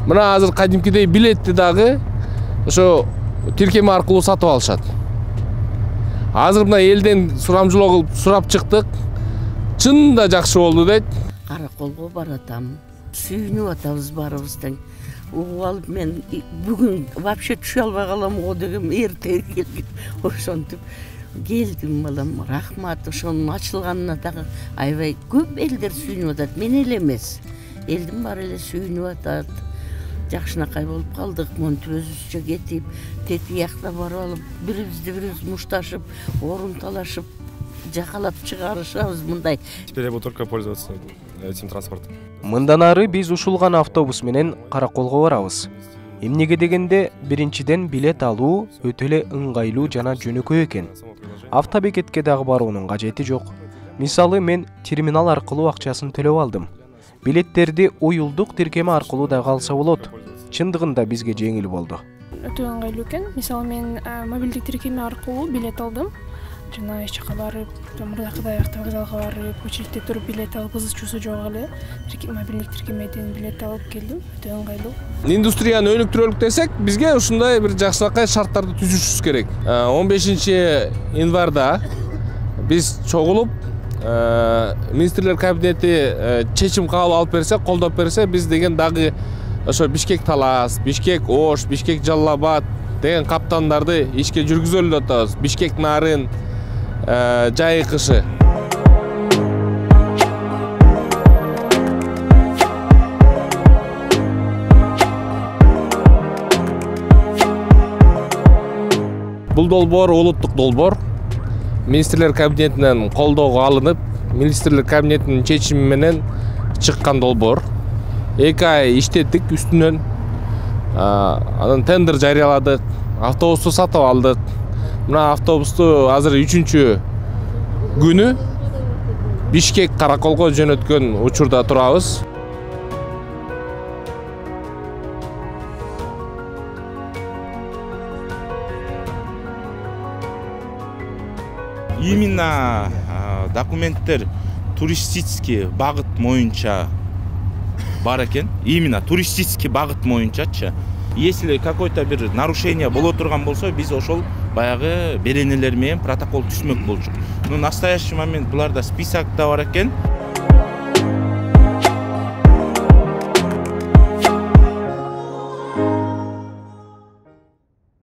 Мына азыр кадимкидей билетти дагы ошо тиркеме аркылуу сатып алышат. Азыр мына элден сурамжылоо кылып сурап чыктык. Чынында жакшы болду дейт. Караколго баратам. Сүйүнүп атабыз барыбыздан. Угуп алып мен бүгүн вообще түшө албай калам го деген эрте келген. Ошентип келдим балам. Рахмат, ошонун ачылганына дагы аябай көп элдер сүйүнүп атат. Мен эле эмес. Элдин баары эле сүйүнүп атат. Жакшынакай болуп калдык, монтип өзүбүзчө кетип, тетиякта барып алып, бирибиз мушташып, орун талашып, жакалап чыгарышабыз мындай. Теперь я буду только пользоваться этим транспортом. Мындан ары биз ушулган автобус менен Караколго барабыз. Эмнеге дегенде, биринчиден билет алуу өтө эле ыңгайлуу жана жөнөкөй экен. Автобекетке дагы баруунун кажети жок. Мисалы мен терминал аркылуу акчасын төлөп алдым. Билеттерди уюлдук тиркеме аркылуу дагы алса болот. Чындыгында бизге жеңил болду. Өтө ыңгайлуу экен. Мисалы мен мобилдик тиркеме аркылуу билет алдым. Жана эч жака барып, мурдакыдай автовокзалга барып, очередте туруп билет алып, ызычуусу жок эле. Мобилдик тиркемеден билет алып келдим. Өтө ыңгайлуу. Индустрияны өнүктүрөлүк десек, бизге ушундай бир жакшынакай шарттарды түзүшүбүз керек. 15 январда биз чогулуп министрлер кабинети чечим кабыл алып берсе, колдоп берсе, биз деген дагы ошо Бишкек Талас, Бишкек Ош, Бишкек Жалал-Абад деген каптандарды ишке жүргүзөлүп атабыз. Бишкек Нарын, Жайыкышы. Бул долбоор улуттук долбоор. Министрлер кабинетинен колдоого алынып, министрлер кабинетинин чечими менен чыккан долбоор. 2 ай иштеттик үстүнөн. Анан тендер жарыяладык, автобусту сатып алдык. Мына автобусту азыр 3-чү күнү Бишкек Караколго жөнөткөн учурда турабыз. Именно документтер туристический багыт моюнча бар экен. Именно туристический багыт моюнчачы. Если какой-то бир нарушение боло турган болсо, биз ошол баягы беренелер менен протокол түзмөк болчук. Но настоящий момент буларда списокта бар экен.